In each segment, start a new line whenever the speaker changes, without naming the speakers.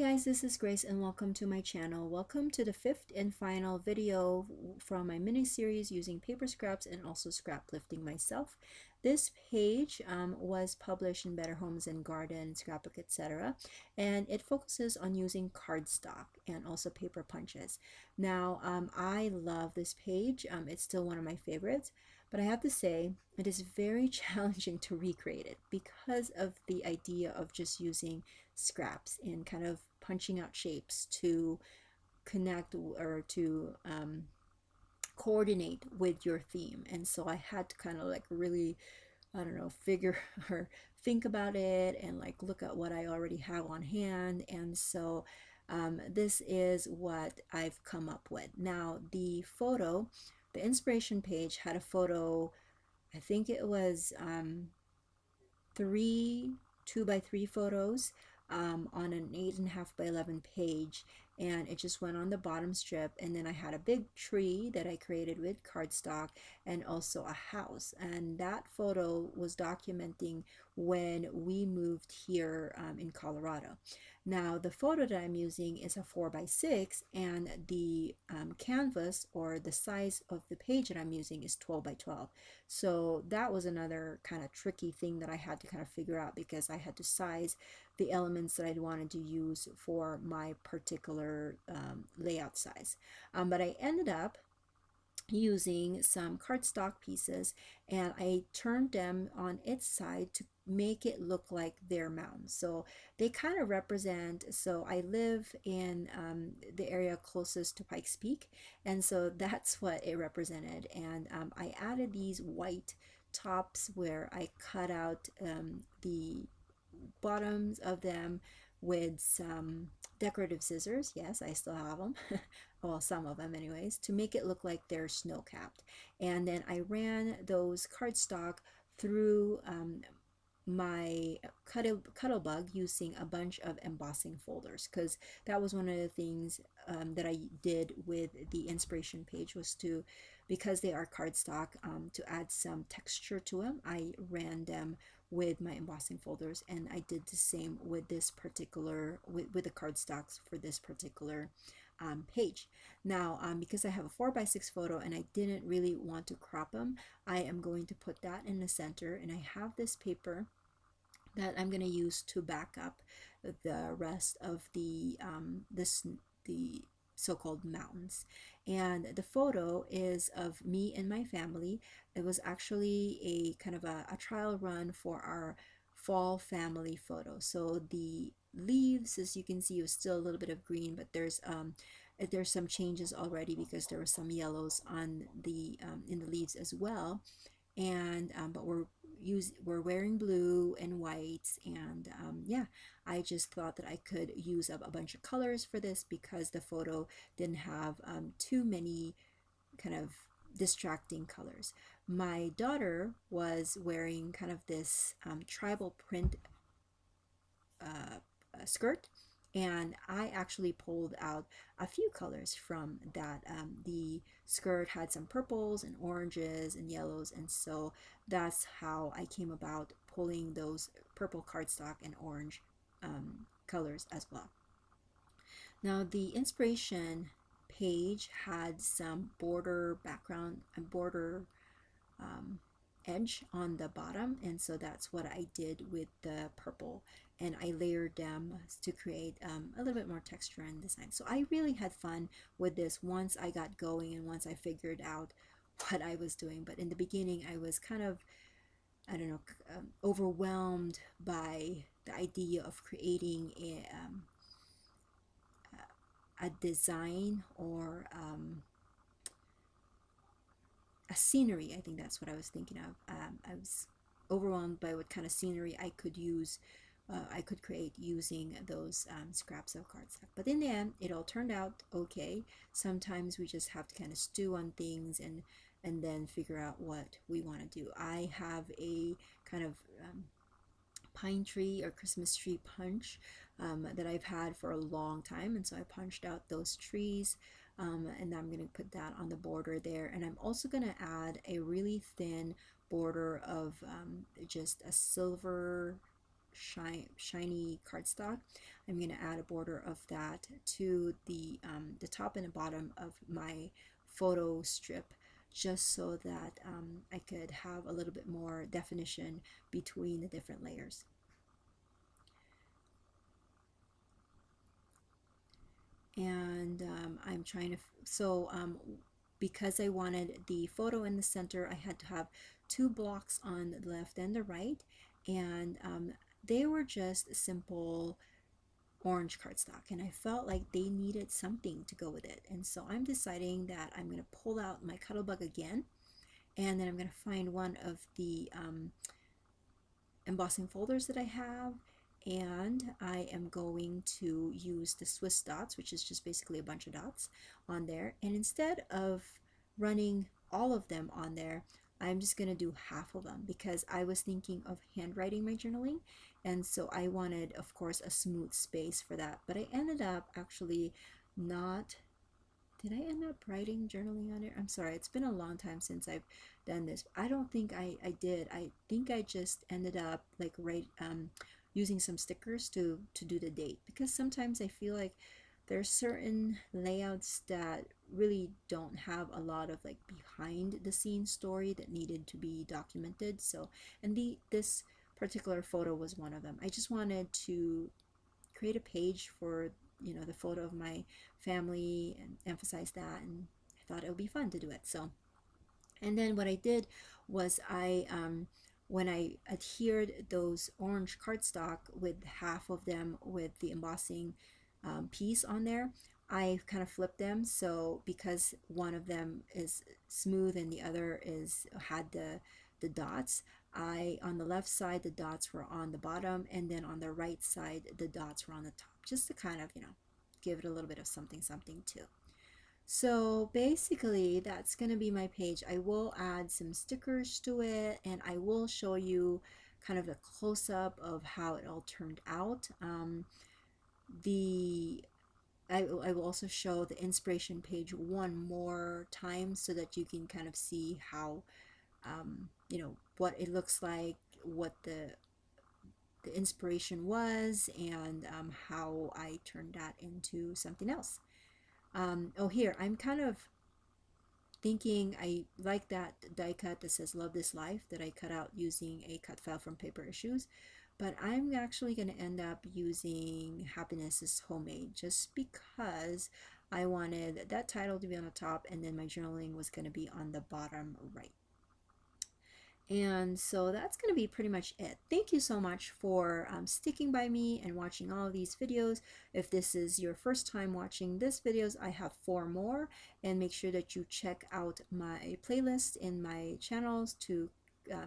guys, this is Grace and welcome to my channel. Welcome to the fifth and final video from my mini series using paper scraps and also scrap lifting myself. This page was published in Better Homes and Garden, Scrapbook, etc. and it focuses on using cardstock and also paper punches. Now I love this page. It's still one of my favorites, but I have to say it is very challenging to recreate it because of the idea of just using scraps and kind of punching out shapes to connect or to coordinate with your theme. And so I had to kind of like really, I don't know, figure or think about it and like look at what I already have on hand. And so this is what I've come up with. Now the photo, the inspiration page had a photo, I think it was three 2x3 photos on an 8.5 by 11 page, and it just went on the bottom strip. And then I had a big tree that I created with cardstock and also a house, and that photo was documenting when we moved here in Colorado. Now the photo that I'm using is a 4x6, and the canvas or the size of the page that I'm using is 12 by 12. So that was another kind of tricky thing that I had to kind of figure out, because I had to size the elements that I wanted to use for my particular layout size. But I ended up using some cardstock pieces, and I turned them on its side to make it look like their mounds. So they kind of represent, so I live in the area closest to Pikes Peak, and so that's what it represented. And I added these white tops where I cut out the bottoms of them with some decorative scissors. Yes, I still have them. Well, some of them anyways, to make it look like they're snow capped. And then I ran those cardstock through my Cuttlebug using a bunch of embossing folders, because that was one of the things that I did with the inspiration page, was to, because they are cardstock, to add some texture to them. I ran them with my embossing folders, and I did the same with this particular with the cardstocks for this particular page. Now because I have a 4x6 photo and I didn't really want to crop them, I am going to put that in the center, and I have this paper that I'm going to use to back up the rest of the the so-called mountains. And the photo is of me and my family. It was actually a kind of a trial run for our fall family photo. So the leaves, as you can see, was still a little bit of green, but there's some changes already because there were some yellows on the in the leaves as well. And but we're wearing blue and whites, and yeah, I just thought that I could use up a bunch of colors for this because the photo didn't have too many kind of distracting colors. My daughter was wearing kind of this tribal print skirt, and I actually pulled out a few colors from that. The skirt had some purples and oranges and yellows, and so that's how I came about pulling those purple cardstock and orange colors as well. Now the inspiration page had some border background and border edge on the bottom, and so that's what I did with the purple, and I layered them to create a little bit more texture and design. So I really had fun with this once I got going and once I figured out what I was doing. But in the beginning I was kind of, I don't know, overwhelmed by the idea of creating a design or a scenery. I think that's what I was thinking of. I was overwhelmed by what kind of scenery I could use, I could create using those scraps of cardstock. But in the end, it all turned out okay. Sometimes we just have to kind of stew on things and then figure out what we want to do. I have a kind of pine tree or Christmas tree punch that I've had for a long time, and so I punched out those trees, and I'm going to put that on the border there. And I'm also going to add a really thin border of just a silver shiny cardstock. I'm going to add a border of that to the top and the bottom of my photo strip, just so that I could have a little bit more definition between the different layers. And I'm trying to, because I wanted the photo in the center, I had to have two blocks on the left and the right, and they were just simple orange cardstock, and I felt like they needed something to go with it. And so I'm deciding that I'm going to pull out my Cuttlebug again, and then I'm going to find one of the embossing folders that I have, and I am going to use the Swiss dots, which is just basically a bunch of dots on there. And instead of running all of them on there, I'm just going to do half of them, because I was thinking of handwriting my journaling, and so I wanted, of course, a smooth space for that. But I ended up actually not, did I end up writing journaling on it? I'm sorry, it's been a long time since I've done this. I don't think I did. I think I just ended up like using some stickers to do the date, because sometimes I feel like there's certain layouts that really don't have a lot of like behind the scenes story that needed to be documented. So, and this particular photo was one of them. I just wanted to create a page for, you know, the photo of my family and emphasize that, and I thought it would be fun to do it. So, and then what I did was when I adhered those orange cardstock with half of them with the embossing piece on there, I kind of flipped them. So because one of them is smooth and the other is had the dots, I, on the left side, the dots were on the bottom, and then on the right side, the dots were on the top, just to kind of, you know, give it a little bit of something something too. So basically that's going to be my page. I will add some stickers to it, and I will show you kind of a close-up of how it all turned out. The I will also show the inspiration page one more time so that you can kind of see how, you know, what it looks like, what the inspiration was, and how I turned that into something else. Oh, here, I'm kind of thinking I like that die cut that says "Love This Life" that I cut out using a cut file from Paper Issues, but I'm actually going to end up using "Happiness is Homemade" just because I wanted that title to be on the top, and then my journaling was going to be on the bottom right. And so that's going to be pretty much it. Thank you so much for sticking by me and watching all of these videos. If this is your first time watching this videos, I have 4 more, and make sure that you check out my playlist in my channels to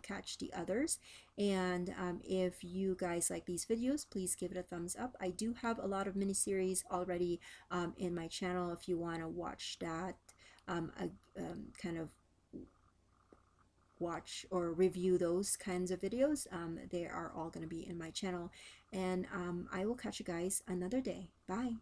catch the others. And if you guys like these videos, please give it a thumbs up. I do have a lot of mini-series already in my channel if you want to watch that, kind of watch or review those kinds of videos. They are all going to be in my channel, and I will catch you guys another day. Bye.